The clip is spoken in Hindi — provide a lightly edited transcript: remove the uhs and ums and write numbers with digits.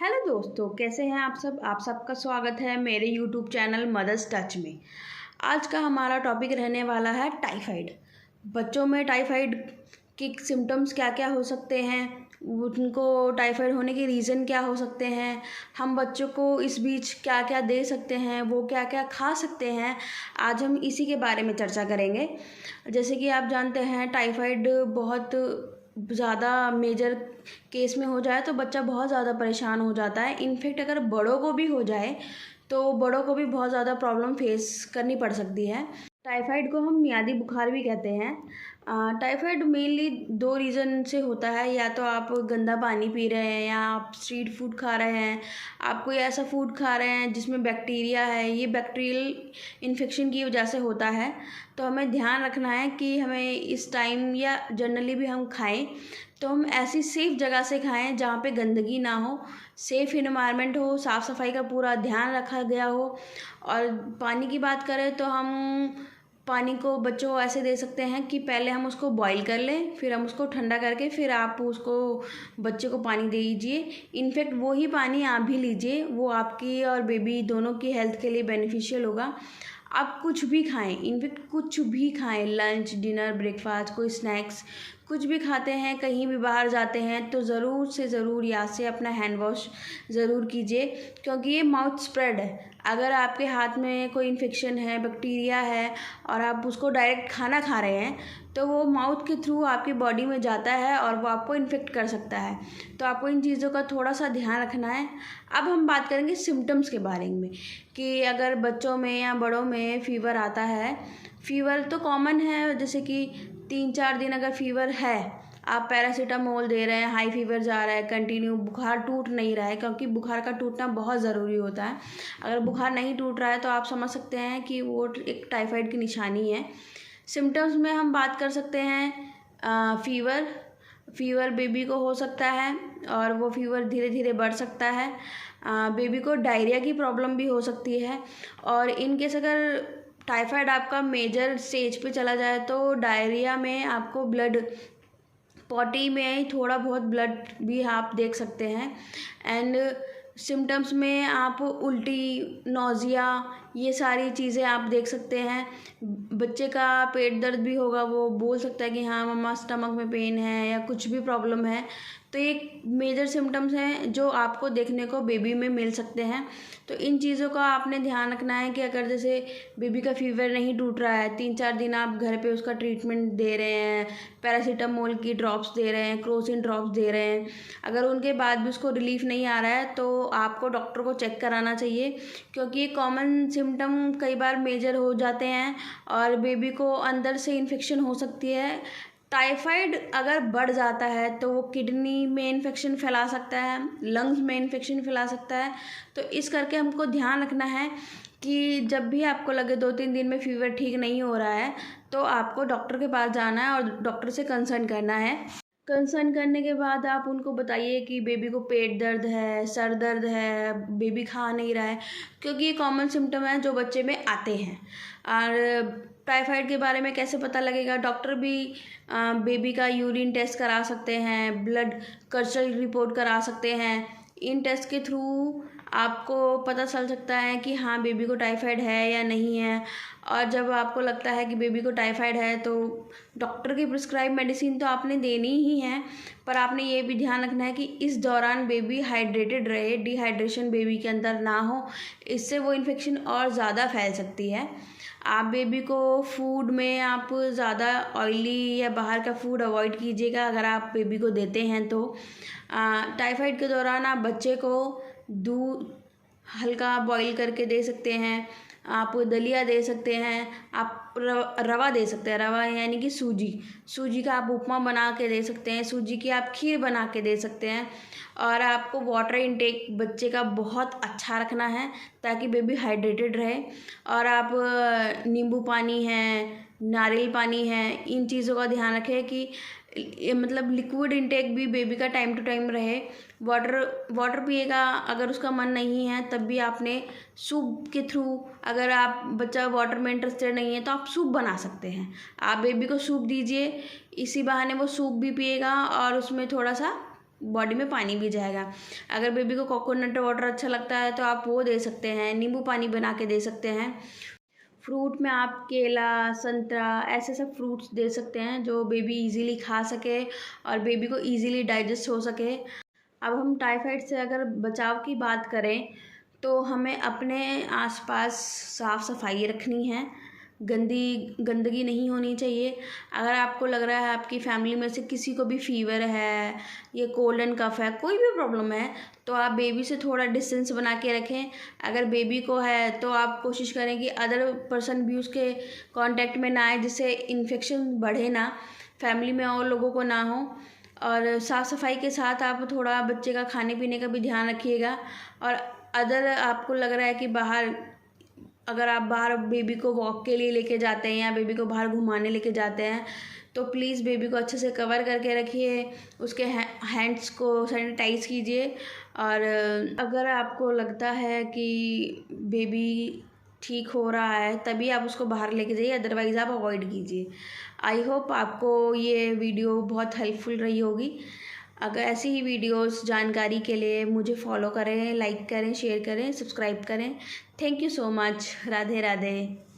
हेलो दोस्तों, कैसे हैं आप सबका स्वागत है मेरे यूट्यूब चैनल मदर्स टच में। आज का हमारा टॉपिक रहने वाला है टाइफाइड। बच्चों में टाइफाइड के सिम्टम्स क्या क्या हो सकते हैं, उनको टाइफाइड होने के रीज़न क्या हो सकते हैं, हम बच्चों को इस बीच क्या क्या दे सकते हैं, वो क्या क्या खा सकते हैं। आज हम इसी के बारे में चर्चा करेंगे। जैसे कि आप जानते हैं, टाइफाइड बहुत ज़्यादा मेजर केस में हो जाए तो बच्चा बहुत ज़्यादा परेशान हो जाता है। इनफेक्ट अगर बड़ों को भी हो जाए तो बड़ों को भी बहुत ज़्यादा प्रॉब्लम फेस करनी पड़ सकती है। टाइफाइड को हम मियादी बुखार भी कहते हैं। टाइफाइड मेनली दो रीज़न से होता है, या तो आप गंदा पानी पी रहे हैं, या आप स्ट्रीट फूड खा रहे हैं, आप कोई ऐसा फूड खा रहे हैं जिसमें बैक्टीरिया है। ये बैक्टीरियल इन्फेक्शन की वजह से होता है। तो हमें ध्यान रखना है कि हमें इस टाइम या जनरली भी हम खाएं तो हम ऐसी सेफ़ जगह से खाएं जहाँ पे गंदगी ना हो, सेफ़ इन्वायरमेंट हो, साफ़ सफाई का पूरा ध्यान रखा गया हो। और पानी की बात करें तो हम पानी को बच्चों को ऐसे दे सकते हैं कि पहले हम उसको बॉईल कर लें, फिर हम उसको ठंडा करके फिर आप उसको बच्चे को पानी दे दीजिए। इनफैक्ट वही पानी आप भी लीजिए, वो आपकी और बेबी दोनों की हेल्थ के लिए बेनिफिशियल होगा। आप कुछ भी खाएं, इनफैक्ट कुछ भी खाएं, लंच, डिनर, ब्रेकफास्ट, कोई स्नैक्स, कुछ भी खाते हैं, कहीं भी बाहर जाते हैं तो ज़रूर से ज़रूर याद से अपना हैंड वॉश ज़रूर कीजिए, क्योंकि ये माउथ स्प्रेड है। अगर आपके हाथ में कोई इन्फेक्शन है, बैक्टीरिया है, और आप उसको डायरेक्ट खाना खा रहे हैं तो वो माउथ के थ्रू आपकी बॉडी में जाता है और वो आपको इन्फेक्ट कर सकता है। तो आपको इन चीज़ों का थोड़ा सा ध्यान रखना है। अब हम बात करेंगे सिम्टम्स के बारे में, कि अगर बच्चों में या बड़ों में फ़ीवर आता है। फ़ीवर तो कॉमन है, जैसे कि 3-4 दिन अगर फ़ीवर है, आप पैरासीटामोल दे रहे हैं, हाई फीवर जा रहा है, कंटिन्यू बुखार टूट नहीं रहा है, क्योंकि बुखार का टूटना बहुत ज़रूरी होता है। अगर बुखार नहीं टूट रहा है तो आप समझ सकते हैं कि वो एक टाइफाइड की निशानी है। सिम्टम्स में हम बात कर सकते हैं फ़ीवर बेबी को हो सकता है, और वो फ़ीवर धीरे धीरे बढ़ सकता है। बेबी को डायरिया की प्रॉब्लम भी हो सकती है। और इन केस अगर टाइफाइड आपका मेजर स्टेज पे चला जाए तो डायरिया में आपको ब्लड, पॉटी में ही थोड़ा बहुत ब्लड भी आप देख सकते हैं। एंड सिम्टम्स में आप उल्टी, नौजिया, ये सारी चीज़ें आप देख सकते हैं। बच्चे का पेट दर्द भी होगा, वो बोल सकता है कि हाँ मम्मा स्टमक में पेन है या कुछ भी प्रॉब्लम है। तो ये मेजर सिम्टम्स हैं जो आपको देखने को बेबी में मिल सकते हैं। तो इन चीज़ों का आपने ध्यान रखना है कि अगर जैसे बेबी का फ़ीवर नहीं टूट रहा है, 3-4 दिन आप घर पे उसका ट्रीटमेंट दे रहे हैं, पैरासीटामोल की ड्रॉप्स दे रहे हैं, क्रोसिन ड्रॉप्स दे रहे हैं, अगर उनके बाद भी उसको रिलीफ नहीं आ रहा है तो आपको डॉक्टर को चेक कराना चाहिए, क्योंकि ये कॉमन सिम्टम कई बार मेजर हो जाते हैं और बेबी को अंदर से इन्फेक्शन हो सकती है। टाइफाइड अगर बढ़ जाता है तो वो किडनी में इन्फेक्शन फैला सकता है, लंग्स में इन्फेक्शन फैला सकता है। तो इस करके हमको ध्यान रखना है कि जब भी आपको लगे 2-3 दिन में फ़ीवर ठीक नहीं हो रहा है तो आपको डॉक्टर के पास जाना है और डॉक्टर से कंसल्ट करना है। कंसल्ट करने के बाद आप उनको बताइए कि बेबी को पेट दर्द है, सर दर्द है, बेबी खा नहीं रहा है, क्योंकि ये कॉमन सिम्टम है जो बच्चे में आते हैं। और टाइफाइड के बारे में कैसे पता लगेगा, डॉक्टर भी बेबी का यूरिन टेस्ट करा सकते हैं, ब्लड कल्चर रिपोर्ट करा सकते हैं। इन टेस्ट के थ्रू आपको पता चल सकता है कि हाँ बेबी को टाइफाइड है या नहीं है। और जब आपको लगता है कि बेबी को टाइफाइड है तो डॉक्टर की प्रिस्क्राइब मेडिसिन तो आपने देनी ही है, पर आपने ये भी ध्यान रखना है कि इस दौरान बेबी हाइड्रेटेड रहे, डिहाइड्रेशन बेबी के अंदर ना हो, इससे वो इन्फेक्शन और ज़्यादा फैल सकती है। आप बेबी को फूड में आप ज़्यादा ऑयली या बाहर का फूड अवॉइड कीजिएगा अगर आप बेबी को देते हैं तो। टाइफाइड के दौरान आप बच्चे को दूध हल्का बॉईल करके दे सकते हैं, आप दलिया दे सकते हैं, आप रवा दे सकते हैं, रवा यानी कि सूजी का आप उपमा बना के दे सकते हैं, सूजी की आप खीर बना के दे सकते हैं। और आपको वाटर इनटेक बच्चे का बहुत अच्छा रखना है ताकि बेबी हाइड्रेटेड रहे। और आप नींबू पानी है, नारियल पानी है, इन चीज़ों का ध्यान रखें कि मतलब लिक्विड इनटेक भी बेबी का टाइम टू टाइम रहे। वाटर पिएगा अगर उसका मन नहीं है, तब भी आपने सूप के थ्रू, अगर आप बच्चा वाटर में इंटरेस्टेड नहीं है तो आप सूप बना सकते हैं। आप बेबी को सूप दीजिए, इसी बहाने वो सूप भी पिएगा और उसमें थोड़ा सा बॉडी में पानी भी जाएगा। अगर बेबी को कोकोनट वाटर अच्छा लगता है तो आप वो दे सकते हैं, नींबू पानी बना के दे सकते हैं। फ्रूट में आप केला, संतरा ऐसे सब फ्रूट्स दे सकते हैं जो बेबी इजीली खा सके और बेबी को इजीली डाइजेस्ट हो सके। अब हम टाइफाइड से अगर बचाव की बात करें तो हमें अपने आसपास साफ़ सफाई रखनी है, गंदगी नहीं होनी चाहिए। अगर आपको लग रहा है आपकी फैमिली में से किसी को भी फीवर है, ये कोल्ड एंड कफ है, कोई भी प्रॉब्लम है, तो आप बेबी से थोड़ा डिस्टेंस बना के रखें। अगर बेबी को है तो आप कोशिश करें कि अदर पर्सन भी उसके कांटेक्ट में ना आए, जिससे इन्फेक्शन बढ़े ना, फैमिली में और लोगों को ना हो। और साफ़ सफाई के साथ आप थोड़ा बच्चे का खाने पीने का भी ध्यान रखिएगा। और अदर आपको लग रहा है कि अगर आप बाहर बेबी को वॉक के लिए लेके जाते हैं या बेबी को बाहर घुमाने लेके जाते हैं तो प्लीज़ बेबी को अच्छे से कवर करके रखिए, उसके हैंड्स को सैनिटाइज़ कीजिए। और अगर आपको लगता है कि बेबी ठीक हो रहा है तभी आप उसको बाहर लेके जाइए, अदरवाइज़ आप अवॉइड कीजिए। आई होप आपको ये वीडियो बहुत हेल्पफुल रही होगी। अगर ऐसी ही वीडियोस जानकारी के लिए मुझे फॉलो करें, लाइक करें, शेयर करें, सब्सक्राइब करें। Thank you so much. Radhe Radhe.